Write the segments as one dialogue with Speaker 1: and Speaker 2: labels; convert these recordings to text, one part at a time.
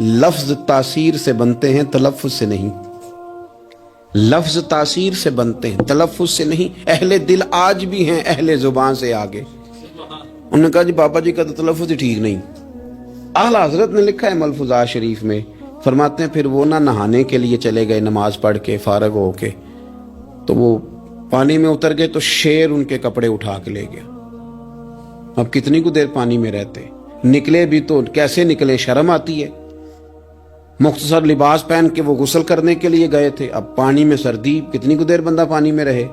Speaker 1: لفظ تاثیر سے بنتے ہیں، تلفظ سے نہیں۔ لفظ تاثیر سے بنتے ہیں، تلفظ سے نہیں۔ اہل دل آج بھی ہیں اہل زبان سے آگے۔ انہوں نے کہا جی بابا جی کا تو تلفظ ہی ٹھیک نہیں۔ اعلی حضرت نے لکھا ہے ملفوظات شریف میں، فرماتے ہیں پھر وہ نہ نہانے کے لیے چلے گئے نماز پڑھ کے فارغ ہو کے، تو وہ پانی میں اتر گئے تو شیر ان کے کپڑے اٹھا کے لے گیا۔ اب کتنی کو دیر پانی میں رہتے، نکلے بھی تو کیسے نکلے، شرم آتی ہے۔ مختصر لباس پہن کے وہ غسل کرنے کے لیے گئے تھے، اب پانی میں سردی، کتنی کو دیر بندہ پانی میں رہے۔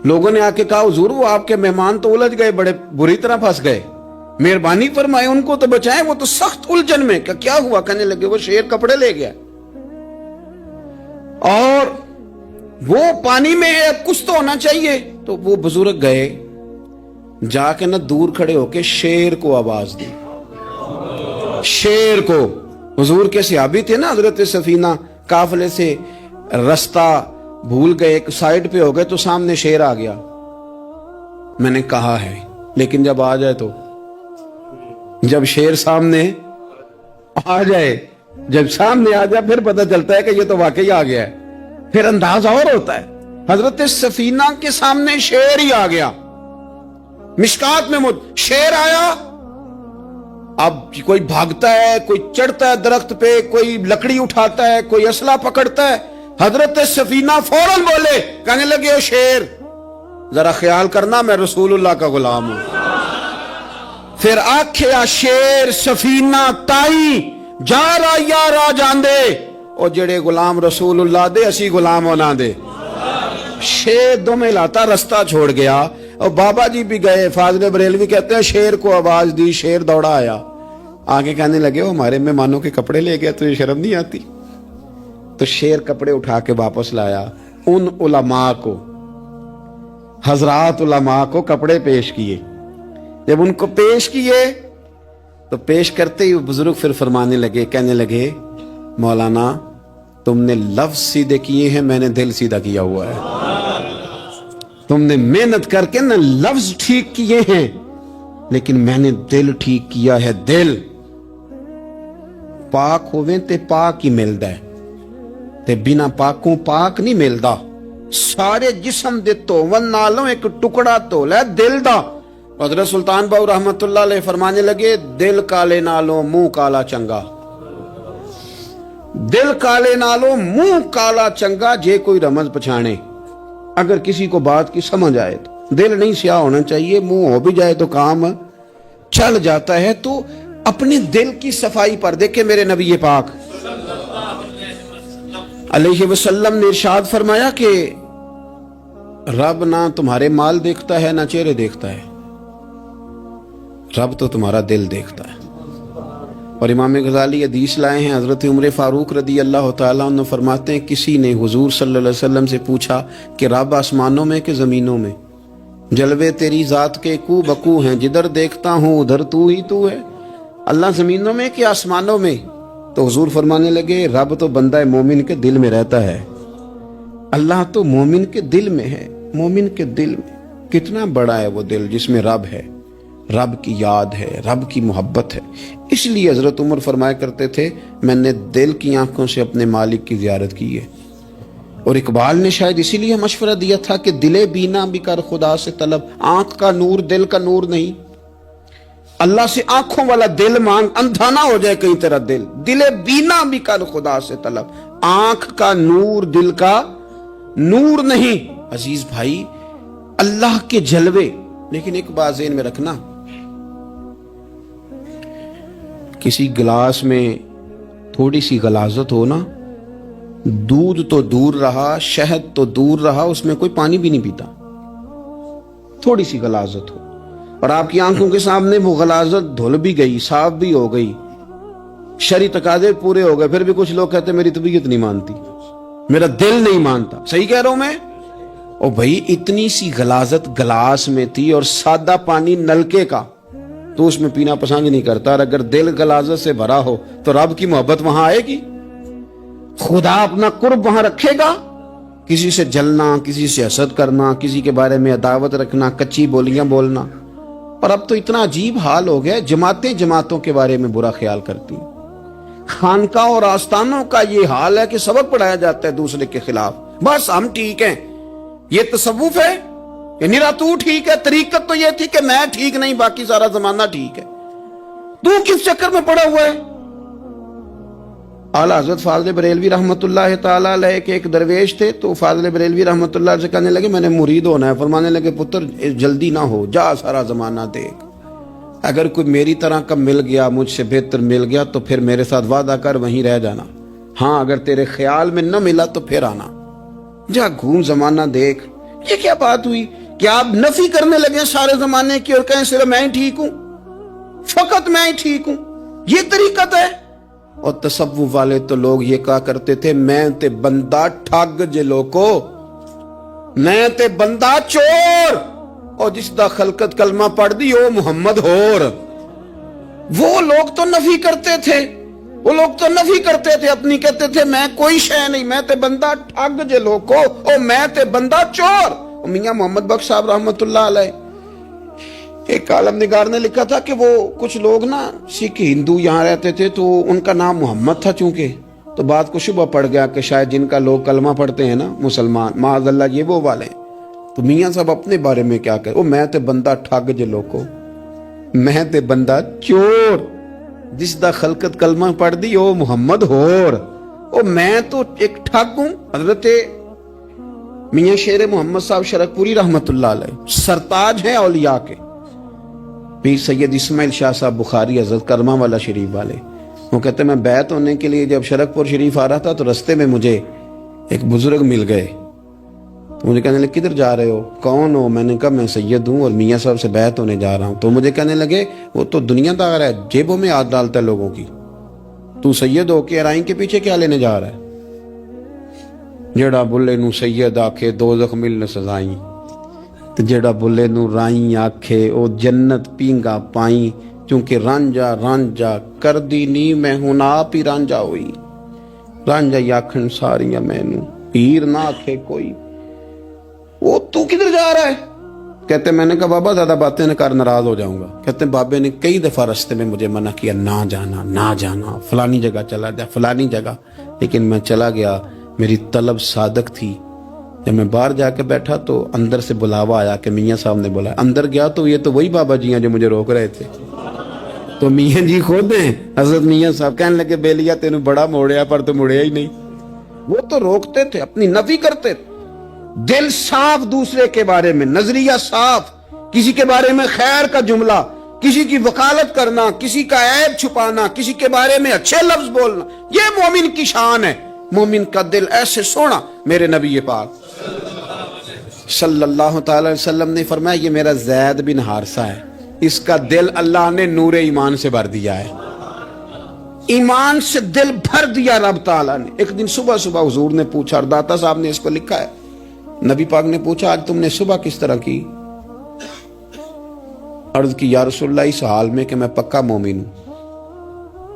Speaker 1: لوگوں نے آ کے کہا حضور وہ آپ کے مہمان تو الجھ گئے، بڑے بری طرح پھنس گئے، مہربانی فرمائے ان کو تو بچائیں، وہ تو سخت الجھن میں۔ کیا ہوا؟ کہنے لگے وہ شیر کپڑے لے گیا اور وہ پانی میں ہے، کچھ تو ہونا چاہیے۔ تو وہ بزرگ گئے، جا کے نہ دور کھڑے ہو کے شیر کو آواز دی، شیر کو۔ حضور کے صحابی تھے نا حضرت سفینہ، قافلے سے رستہ بھول گئے، ایک سائیڈ پہ ہو گئے تو سامنے شیر آ گیا۔ میں نے کہا ہے لیکن جب آ جائے تو، جب شیر سامنے آ جائے، جب سامنے آ جائے پھر پتہ چلتا ہے کہ یہ تو واقعی آ گیا ہے، پھر انداز اور ہوتا ہے۔ حضرت سفینہ کے سامنے شیر ہی آ گیا، مشکات میں شیر آیا۔ اب کوئی بھاگتا ہے، کوئی چڑھتا ہے درخت پہ، کوئی لکڑی اٹھاتا ہے، کوئی اسلحہ پکڑتا ہے۔ حضرت سفینہ فوراً بولے، کہنے لگے او شیر ذرا خیال کرنا میں رسول اللہ کا غلام ہوں۔ پھر آکھیا شیر سفینہ تائی جا رہا یا را جاندے، او جڑے غلام رسول اللہ دے اسی غلام ہونا دے۔ شیر دمیں لاتا رستہ چھوڑ گیا، اور بابا جی بھی گئے، فاضل بریلوی کہتے ہیں شیر کو آواز دی، شیر دوڑا آیا، آگے کہنے لگے وہ ہمارے مہمانوں کے کپڑے لے گیا، تجھے شرم نہیں آتی؟ تو شیر کپڑے اٹھا کے واپس لایا۔ ان علماء کو، حضرات علماء کو کپڑے پیش کیے۔ جب ان کو پیش کیے تو پیش کرتے ہی بزرگ پھر فرمانے لگے، کہنے لگے مولانا تم نے لفظ سیدھے کیے ہیں، میں نے دل سیدھا کیا ہوا ہے۔ تم نے محنت کر کے نہ لفظ ٹھیک کیے ہیں لیکن میں نے دل ٹھیک کیا ہے۔ دل پاک ہوئے تے پاک ہی ملدا ہے، تے بنا پاکوں پاک نہیں ملدا۔ سارے جسم دے دھون نالوں ایک ٹکڑا دھول ہے دل دا۔ حضرت سلطان باؤ رحمت اللہ علیہ فرمانے لگے دل کالے نالوں منہ کالا چنگا، دل کالے نالوں منہ کالا چنگا، جے کوئی رمز پچھانے۔ اگر کسی کو بات کی سمجھ آئے تو دل نہیں سیاہ ہونا چاہیے، منہ ہو بھی جائے تو کام چل جاتا ہے۔ تو اپنے دل کی صفائی پر دیکھیں میرے نبی پاک علیہ وسلم نے ارشاد فرمایا کہ رب نہ تمہارے مال دیکھتا ہے نہ چہرے دیکھتا ہے، رب تو تمہارا دل دیکھتا ہے۔ اور امام غزالی حدیث لائے ہیں، حضرت عمر فاروق رضی اللہ تعالیٰ عنہ فرماتے ہیں کسی نے حضور صلی اللہ علیہ وسلم سے پوچھا کہ رب آسمانوں میں کہ زمینوں میں؟ جلوے تیری ذات کے کو بکو ہیں، جدھر دیکھتا ہوں ادھر تو ہی تو ہے۔ اللہ زمینوں میں کہ آسمانوں میں؟ تو حضور فرمانے لگے رب تو بندہ مومن کے دل میں رہتا ہے، اللہ تو مومن کے دل میں ہے۔ مومن کے دل میں کتنا بڑا ہے وہ دل جس میں رب ہے، رب کی یاد ہے، رب کی محبت ہے۔ اس لیے حضرت عمر فرمایا کرتے تھے میں نے دل کی آنکھوں سے اپنے مالک کی زیارت کی ہے۔ اور اقبال نے شاید اسی لیے مشورہ دیا تھا کہ دل بینا بھی کر خدا سے طلب، آنکھ کا نور دل کا نور نہیں، اللہ سے آنکھوں والا دل مانگ، اندھا نہ ہو جائے کہیں تیرا دل، دل بینا بھی کر خدا سے طلب، آنکھ کا نور دل کا نور نہیں۔ عزیز بھائی اللہ کے جلوے، لیکن ایک بات ذہن میں رکھنا، کسی گلاس میں تھوڑی سی غلاظت ہو نا، دودھ تو دور رہا، شہد تو دور رہا، اس میں کوئی پانی بھی نہیں پیتا۔ تھوڑی سی غلاظت ہو اور آپ کی آنکھوں کے سامنے وہ غلاظت دھل بھی گئی، صاف بھی ہو گئی، شرعی تقاضے پورے ہو گئے، پھر بھی کچھ لوگ کہتے ہیں میری طبیعت نہیں مانتی، میرا دل نہیں مانتا۔ صحیح کہہ رہا ہوں میں؟ اور بھائی اتنی سی غلاظت گلاس میں تھی اور سادہ پانی نلکے کا، تو اس میں پینا پسند نہیں کرتا۔ اور اگر دل غلاظت سے بھرا ہو تو رب کی محبت وہاں آئے گی، خدا اپنا قرب وہاں رکھے گا۔ کسی سے جلنا، کسی سے حسد کرنا، کسی کے بارے میں عداوت رکھنا، کچی بولیاں بولنا۔ اور اب تو اتنا عجیب حال ہو گیا، جماعتیں جماعتوں کے بارے میں برا خیال کرتی ہیں، خانقاہ اور آستانوں کا یہ حال ہے کہ سبق پڑھایا جاتا ہے دوسرے کے خلاف، بس ہم ٹھیک ہیں، یہ تصوف ہے، یہ نرا تو ٹھیک ہے، طریقت تو یہ تھی کہ میں ٹھیک نہیں باقی سارا زمانہ ٹھیک ہے، تو کس چکر میں پڑا ہوا ہے؟ اعلیٰ حضرت فاضل بریلوی رحمت اللہ تعالیٰ علیہ کے ایک درویش تھے، تو فاضل بریلوی رحمت اللہ علیہ سے کہنے لگے میں نے مرید ہونا ہے، فرمانے لگے پتر جلدی نہ ہو، جا سارا زمانہ دیکھ، اگر کوئی میری طرح کا مل گیا، مجھ سے بہتر مل گیا تو پھر میرے ساتھ وعدہ کر وہیں رہ جانا، ہاں اگر تیرے خیال میں نہ ملا تو پھر آنا، جا گھوم زمانہ دیکھ۔ یہ کیا بات ہوئی کہ آپ نفی کرنے لگے سارے زمانے کی اور کہیں صرف میں ہی ٹھیک ہوں، فقط میں ہی ٹھیک ہوں، یہ طریقت ہے؟ اور تصوف والے تو لوگ یہ کہا کرتے تھے میں تے بندہ ٹھگ جے لوکو، میں تے بندہ چور، اور جس دا خلقت کلمہ پڑھ دی او محمد ہور۔ وہ لوگ تو نفی کرتے تھے، وہ لوگ تو نفی کرتے تھے اپنی، کہتے تھے میں کوئی شے نہیں، میں تے بندہ ٹھگ جے لوکو، او میں تے بندہ چور۔ میاں محمد بخش صاحب رحمت اللہ علیہ ایک عالم نگار نے لکھا تھا کہ وہ کچھ لوگ نا سکھ ہندو یہاں رہتے تھے تو ان کا نام محمد تھا، چونکہ تو بات کو شبہ پڑ گیا کہ شاید جن کا لوگ کلمہ پڑھتے ہیں نا مسلمان، معاذ اللہ یہ وہ والے ہیں، تو میاں صاحب اپنے بارے میں کیا کہے، میں تے بندہ ٹھگ جے لوکو، میں تے بندہ چور، جس دا خلقت کلمہ پڑھ دی او محمد ہور، او میں تو ایک ٹھگ ہوں۔ حضرت میاں شیر محمد صاحب شرک پوری رحمت اللہ علیہ سرتاج ہیں اولیاء کے، پیر سید اسماعیل شاہ صاحب بخاری حضرت کرما والا شریف والے، وہ کہتے ہیں میں بیعت ہونے کے لیے جب شرک پور شریف آ رہا تھا تو رستے میں مجھے ایک بزرگ مل گئے، تو مجھے کہنے لگے کدھر جا رہے ہو، کون ہو؟ میں نے کہا میں سید ہوں اور میاں صاحب سے بیعت ہونے جا رہا ہوں، تو مجھے کہنے لگے وہ تو دنیا دار ہے، جیبوں میں ہاتھ ڈالتا ہے لوگوں کی، تو سید ہو کے ارائیں کے پیچھے کیا لینے جا رہا ہے؟ جڑا بلے نو سید آکھے دوزخ ملن سزائیں، جڑا بلے نو رائیں آکھے او جنت پینگا پائیں، چونکہ رانجا رانجا کر دی نی میں ہوں آپ ہی رانجا ہوئی، رانجا یاکھن ساریاں میں نو پیر نہ آکھے کوئی۔ وہ تو کدھر جا رہا ہے؟ کہتے میں نے کہا بابا زیادہ باتیں نہ کر ناراض ہو جاؤں گا۔ کہتے بابے نے کئی دفعہ رستے میں مجھے منع کیا نہ جانا نہ جانا، فلانی جگہ چلا جا فلانی جگہ، لیکن میں چلا گیا، میری طلب صادق تھی۔ جب میں باہر جا کے بیٹھا تو اندر سے بلاوا آیا کہ میاں صاحب نے بولا، اندر گیا تو یہ تو وہی بابا جی ہیں جو مجھے روک رہے تھے، تو میاں جی خود ہیں حضرت میاں صاحب، کہنے لگے بیلیا تینوں بڑا موڑیا پر تو مڑیا ہی نہیں۔ وہ تو روکتے تھے، اپنی نفی کرتے تھے، دل صاف دوسرے کے بارے میں، نظریہ صاف، کسی کے بارے میں خیر کا جملہ، کسی کی وکالت کرنا، کسی کا عیب چھپانا، کسی کے بارے میں اچھے لفظ بولنا، یہ مومن کی شان ہے۔ مومن کا دل ایسے سونا، میرے نبی پاک صلی اللہ تعالی علیہ وسلم نے فرمایا یہ میرا زید بن حارثہ ہے، اس کا دل اللہ نے نور ایمان سے بھر دیا ہے، ایمان سے دل بھر دیا رب تعالیٰ نے۔ ایک دن صبح صبح حضور نے پوچھا، اور داتا صاحب نے اس کو لکھا ہے، نبی پاک نے پوچھا آج تم نے صبح کس طرح کی؟ عرض کی یا رسول اللہ اس حال میں کہ میں پکا مومن ہوں۔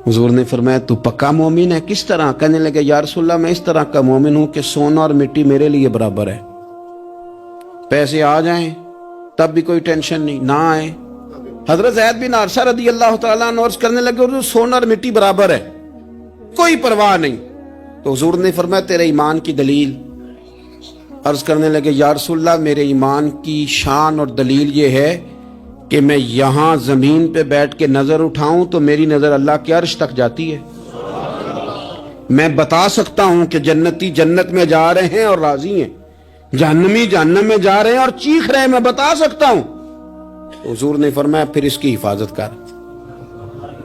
Speaker 1: حضور نے فرمایا تو پکا مومن ہے، کس طرح؟ کہنے لگے یا رسول اللہ میں اس طرح کا مومن ہوں کہ سونا اور مٹی میرے لیے برابر ہے، پیسے آ جائیں تب بھی کوئی ٹینشن نہیں، نہ آئے۔ حضرت زید بن حارثہ رضی اللہ تعالیٰ عنہ عرض کرنے لگے حضور سونا اور مٹی برابر ہے، کوئی پرواہ نہیں۔ تو حضور نے فرمایا تیرے ایمان کی دلیل؟ عرض کرنے لگے یا رسول اللہ میرے ایمان کی شان اور دلیل یہ ہے کہ میں یہاں زمین پہ بیٹھ کے نظر اٹھاؤں تو میری نظر اللہ کے عرش تک جاتی ہے، میں بتا سکتا ہوں کہ جنتی جنت میں جا رہے ہیں اور راضی ہیں، جہنمی جہنم میں جا رہے ہیں اور چیخ رہے ہیں، میں بتا سکتا ہوں۔ حضور نے فرمایا پھر اس کی حفاظت کر،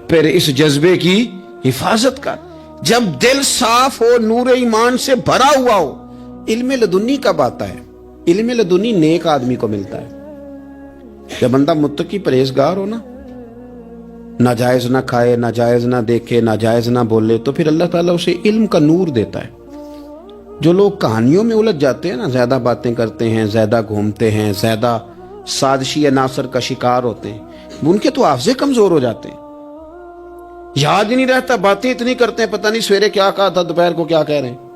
Speaker 1: پھر اس جذبے کی حفاظت کر۔ جب دل صاف ہو، نور ایمان سے بھرا ہوا ہو، علم لدنی کب آتا ہے؟ علم لدنی نیک آدمی کو ملتا ہے جب بندہ متقی پرہیزگار ہو نا، ناجائز نہ کھائے، ناجائز نہ دیکھے، ناجائز نہ بولے، تو پھر اللہ تعالیٰ اسے علم کا نور دیتا ہے۔ جو لوگ کہانیوں میں الجھ جاتے ہیں نا، زیادہ باتیں کرتے ہیں، زیادہ گھومتے ہیں، زیادہ سازشی عناصر کا شکار ہوتے ہیں، ان کے تو حافظے کمزور ہو جاتے ہیں، یاد ہی نہیں رہتا، باتیں اتنی کرتے ہیں پتہ نہیں سویرے کیا کہا تھا دوپہر کو کیا کہہ رہے ہیں۔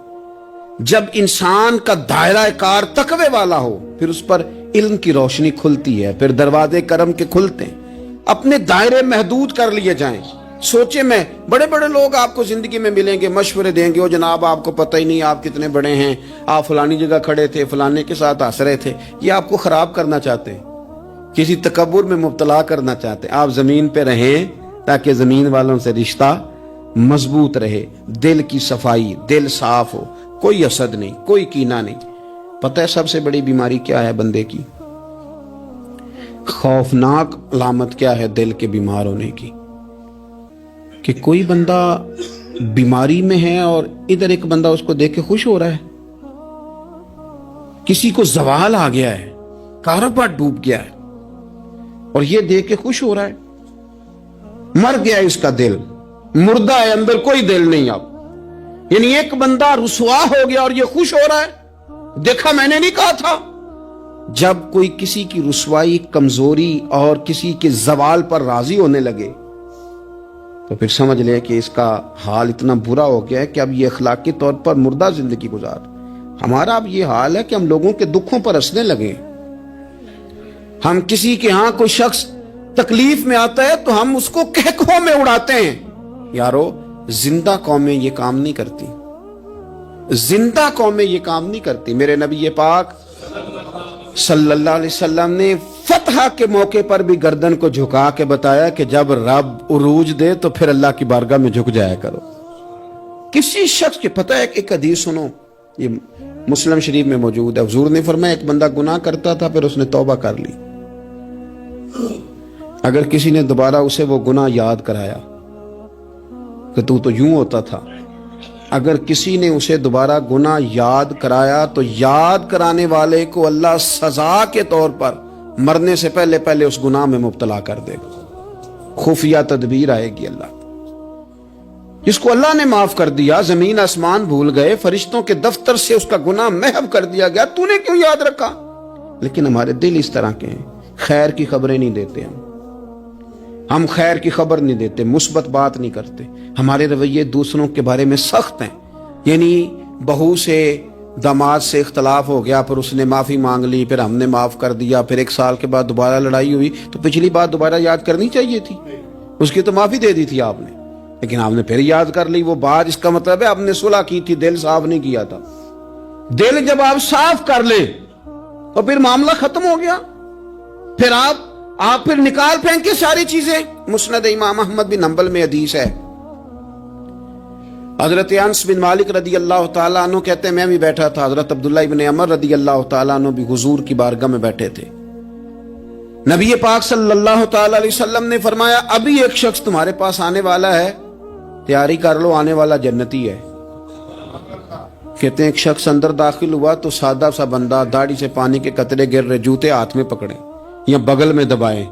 Speaker 1: جب انسان کا دائرہ کار تقوی والا ہو پھر اس پر علم کی روشنی کھلتی ہے، پھر دروازے کرم کے کھلتے ہیں، اپنے دائرے محدود کر لیے جائیں، سوچے میں بڑے بڑے لوگ آپ کو زندگی میں ملیں گے، مشورے دیں گے، وہ جناب آپ کو پتہ ہی نہیں آپ کتنے بڑے ہیں، آپ فلانی جگہ کھڑے تھے، فلانے کے ساتھ ہنس رہے تھے. یہ آپ کو خراب کرنا چاہتے ہیں، کسی تکبر میں مبتلا کرنا چاہتے ہیں. آپ زمین پہ رہیں تاکہ زمین والوں سے رشتہ مضبوط رہے، دل کی صفائی، دل صاف ہو، کوئی حسد نہیں، کوئی کینہ نہیں. پتہ ہے سب سے بڑی بیماری کیا ہے بندے کی؟ خوفناک علامت کیا ہے دل کے بیمار ہونے کی؟ کہ کوئی بندہ بیماری میں ہے اور ادھر ایک بندہ اس کو دیکھ کے خوش ہو رہا ہے. کسی کو زوال آ گیا ہے، کاروبار ڈوب گیا ہے اور یہ دیکھ کے خوش ہو رہا ہے. مر گیا ہے اس کا دل، مردہ ہے، اندر کوئی دل نہیں. اب یعنی ایک بندہ رسوا ہو گیا اور یہ خوش ہو رہا ہے، دیکھا میں نے نہیں کہا تھا. جب کوئی کسی کی رسوائی، کمزوری اور کسی کے زوال پر راضی ہونے لگے تو پھر سمجھ لے کہ اس کا حال اتنا برا ہو گیا ہے کہ اب یہ اخلاقی طور پر مردہ زندگی گزار. ہمارا اب یہ حال ہے کہ ہم لوگوں کے دکھوں پر ہنسنے لگے. ہم کسی کے ہاں کوئی شخص تکلیف میں آتا ہے تو ہم اس کو کہکہوں میں اڑاتے ہیں. یارو زندہ قومیں یہ کام نہیں کرتی، زندہ قومیں یہ کام نہیں کرتی. میرے نبی پاک صلی اللہ علیہ وسلم نے فتح کے موقع پر بھی گردن کو جھکا کے بتایا کہ جب رب عروج دے تو پھر اللہ کی بارگاہ میں جھک جایا کرو. کسی شخص کے پتہ ہے ایک حدیث سنو، یہ مسلم شریف میں موجود ہے. حضور نے فرمایا ایک بندہ گناہ کرتا تھا، پھر اس نے توبہ کر لی. اگر کسی نے دوبارہ اسے وہ گناہ یاد کرایا کہ تو یوں ہوتا تھا، اگر کسی نے اسے دوبارہ گناہ یاد کرایا تو یاد کرانے والے کو اللہ سزا کے طور پر مرنے سے پہلے پہلے اس گناہ میں مبتلا کر دے گا. خفیہ تدبیر آئے گی اللہ. جس کو اللہ نے معاف کر دیا، زمین آسمان بھول گئے، فرشتوں کے دفتر سے اس کا گناہ محو کر دیا گیا، تو نے کیوں یاد رکھا؟ لیکن ہمارے دل اس طرح کے ہیں، خیر کی خبریں نہیں دیتے. ہم خیر کی خبر نہیں دیتے، مثبت بات نہیں کرتے. ہمارے رویے دوسروں کے بارے میں سخت ہیں. یعنی بہو سے، داماد سے اختلاف ہو گیا، پھر اس نے معافی مانگ لی، پھر ہم نے معاف کر دیا، پھر ایک سال کے بعد دوبارہ لڑائی ہوئی تو پچھلی بات دوبارہ یاد کرنی چاہیے تھی. اس کی تو معافی دے دی تھی آپ نے، لیکن آپ نے پھر یاد کر لی وہ بات. اس کا مطلب ہے آپ نے صلح کی تھی، دل صاف نہیں کیا تھا. دل جب آپ صاف کر لیں تو پھر معاملہ ختم ہو گیا. پھر آپ پھر نکال پھینکے ساری چیزیں. مسند امام احمد بن حنبل میں حدیث ہے، حضرت انس بن مالک رضی اللہ تعالیٰ عنہ کہتے ہیں میں بھی بیٹھا تھا، حضرت عبداللہ ابن عمر رضی اللہ تعالیٰ عنہ بھی حضور کی بارگاہ میں بیٹھے تھے. نبی پاک صلی اللہ تعالیٰ علیہ وسلم نے فرمایا ابھی ایک شخص تمہارے پاس آنے والا ہے، تیاری کر لو، آنے والا جنتی ہے. کہتے ہیں ایک شخص اندر داخل ہوا تو سادہ سا بندہ، داڑھی سے پانی کے قطرے گر رہے، جوتے ہاتھ میں پکڑے یا بغل میں دبائے،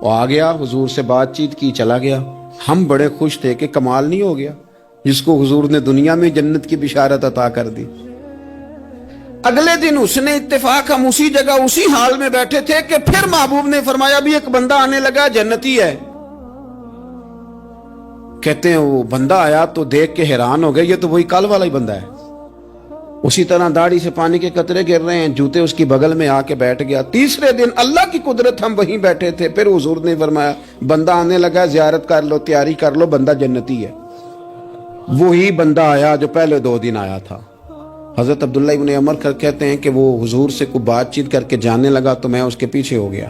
Speaker 1: وہ آ گیا، حضور سے بات چیت کی، چلا گیا. ہم بڑے خوش تھے کہ کمال نہیں ہو گیا جس کو حضور نے دنیا میں جنت کی بشارت عطا کر دی. اگلے دن اس نے اتفاق، ہم اسی جگہ اسی حال میں بیٹھے تھے کہ پھر محبوب نے فرمایا بھی ایک بندہ آنے لگا، جنتی ہے. کہتے ہیں وہ بندہ آیا تو دیکھ کے حیران ہو گئے، یہ تو وہی کل والا ہی بندہ ہے. اسی طرح داڑھی سے پانی کے قطرے گر رہے ہیں، جوتے اس کی بغل میں آ کے بیٹھ گیا. تیسرے دن اللہ کی قدرت ہم وہیں بیٹھے تھے، پھر حضور نے فرمایا بندہ آنے لگا، زیارت کر لو، تیاری کر لو، بندہ جنتی ہے. وہی بندہ آیا جو پہلے 2 دن آیا تھا. حضرت عبداللہ ابن عمر کہتے ہیں کہ وہ حضور سے کوئی بات چیت کر کے جانے لگا تو میں اس کے پیچھے ہو گیا.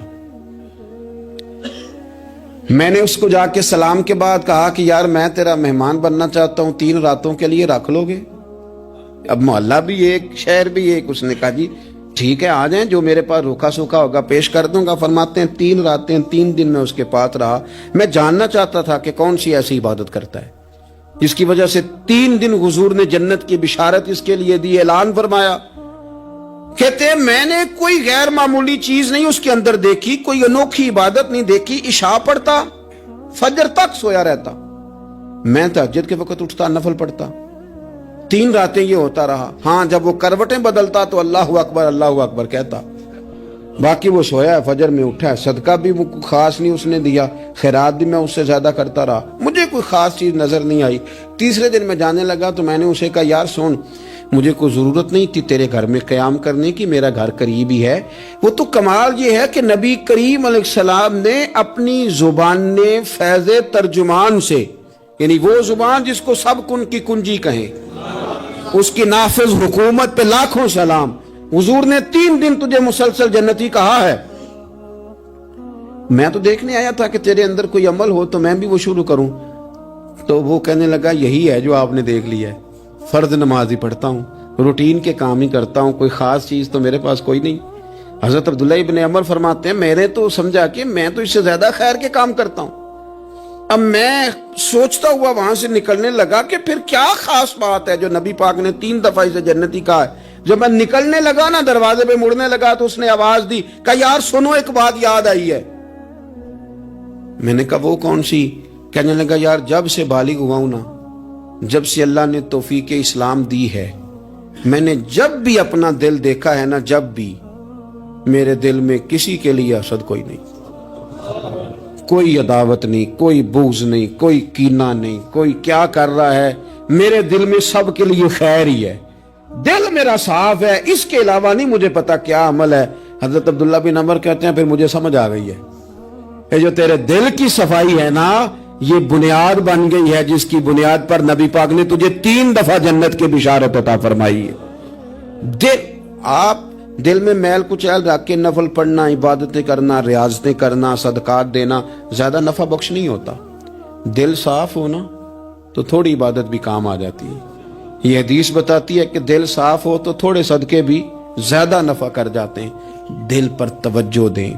Speaker 1: میں نے اس کو جا کے سلام کے بعد کہا کہ یار میں تیرا مہمان بننا چاہتا ہوں، 3 راتوں کے لیے رکھ لو گے؟ اب محلہ بھی ایک، شہر بھی ایک. اس نے کہا جی ٹھیک ہے آ جائیں، جو میرے پاس روکھا سوکھا ہوگا پیش کر دوں گا. فرماتے ہیں 3 راتیں 3 دن میں اس کے پاس رہا. میں جاننا چاہتا تھا کہ کون سی ایسی عبادت کرتا ہے جس کی وجہ سے 3 دن حضور نے جنت کی بشارت اس کے لیے دی، اعلان فرمایا. کہتے ہیں میں نے کوئی غیر معمولی چیز نہیں اس کے اندر دیکھی، کوئی انوکھی عبادت نہیں دیکھی. عشاء پڑھتا، فجر تک سویا رہتا، میں تہجد کے وقت اٹھتا، نفل پڑھتا. 3 راتیں یہ ہوتا رہا. ہاں جب وہ کروٹیں بدلتا تو اللہ اکبر اللہ اکبر کہتا، باقی وہ سویا ہے، فجر میں اٹھا ہے. صدقہ بھی وہ خاص نہیں اس نے دیا، خیرات بھی میں اس سے زیادہ کرتا رہا، مجھے کوئی خاص چیز نظر نہیں آئی. تیسرے دن میں جانے لگا تو میں نے اسے کہا یار سن، مجھے کوئی ضرورت نہیں تھی تیرے گھر میں قیام کرنے کی، میرا گھر قریب ہی ہے۔ وہ تو کمال یہ ہے کہ نبی کریم علیہ السلام نے اپنی زبان فیض ترجمان سے، یعنی وہ زبان جس کو سب کن کی کنجی کہیں، اس کی نافذ حکومت پہ لاکھوں سلام، حضور نے 3 دن تجھے مسلسل جنتی کہا ہے۔ میں تو دیکھنے آیا تھا کہ تیرے اندر کوئی عمل ہو تو میں بھی وہ شروع کروں۔ تو وہ کہنے لگا یہی ہے جو آپ نے دیکھ لیا ہے، فرض نماز ہی پڑھتا ہوں، روٹین کے کام ہی کرتا ہوں، کوئی خاص چیز تو میرے پاس کوئی نہیں۔ حضرت عبداللہ ابن عمر فرماتے ہیں میں نے تو سمجھا کہ میں تو اس سے زیادہ خیر کے کام کرتا ہوں۔ اب میں سوچتا ہوا وہاں سے نکلنے لگا کہ پھر کیا خاص بات ہے جو نبی پاک نے 3 دفعہ اسے جنتی کہا ہے۔ جب میں نکلنے لگا نا، دروازے پہ مڑنے لگا تو اس نے آواز دی کہ یار سنو، ایک بات یاد آئی ہے۔ میں نے کہا وہ کون سی؟ کہنے لگا یار جب سے بالغ ہوا ہوں نا، جب سے اللہ نے توفیق اسلام دی ہے، میں نے جب بھی اپنا دل دیکھا ہے نا، جب بھی میرے دل میں کسی کے لیے حسد کوئی نہیں، کوئی عداوت نہیں، کوئی بغض نہیں، کوئی کینہ نہیں، کوئی کیا کر رہا ہے، میرے دل میں سب کے لیے خیر ہی ہے، دل میرا صاف ہے۔ اس کے علاوہ نہیں مجھے پتا کیا عمل ہے۔ حضرت عبداللہ بن عمر کہتے ہیں پھر مجھے سمجھ آ گئی ہے، یہ جو تیرے دل کی صفائی ہے نا، یہ بنیاد بن گئی ہے جس کی بنیاد پر نبی پاک نے تجھے 3 دفعہ جنت کی بشارت عطا فرمائی ہے۔ آپ دل میں میل کچیل رکھ کے نفل پڑھنا، عبادتیں کرنا، ریاضتیں کرنا، صدقات دینا زیادہ نفع بخش نہیں ہوتا۔ دل صاف ہونا تو تھوڑی عبادت بھی کام آ جاتی ہے۔ یہ حدیث بتاتی ہے کہ دل صاف ہو تو تھوڑے صدقے بھی زیادہ نفع کر جاتے ہیں۔ دل پر توجہ دیں۔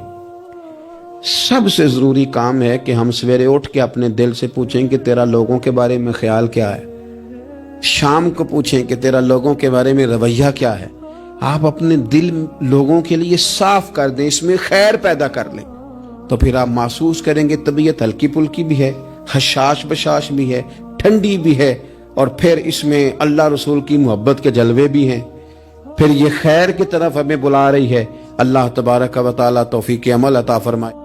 Speaker 1: سب سے ضروری کام ہے کہ ہم سویرے اٹھ کے اپنے دل سے پوچھیں کہ تیرا لوگوں کے بارے میں خیال کیا ہے، شام کو پوچھیں کہ تیرا لوگوں کے بارے میں رویہ کیا ہے۔ آپ اپنے دل لوگوں کے لیے صاف کر دیں، اس میں خیر پیدا کر لیں، تو پھر آپ محسوس کریں گے طبیعت ہلکی پھلکی بھی ہے، حشاش بشاش بھی ہے، ٹھنڈی بھی ہے، اور پھر اس میں اللہ رسول کی محبت کے جلوے بھی ہیں۔ پھر یہ خیر کی طرف ہمیں بلا رہی ہے۔ اللہ تبارک و تعالیٰ توفیق عمل عطا فرمائے۔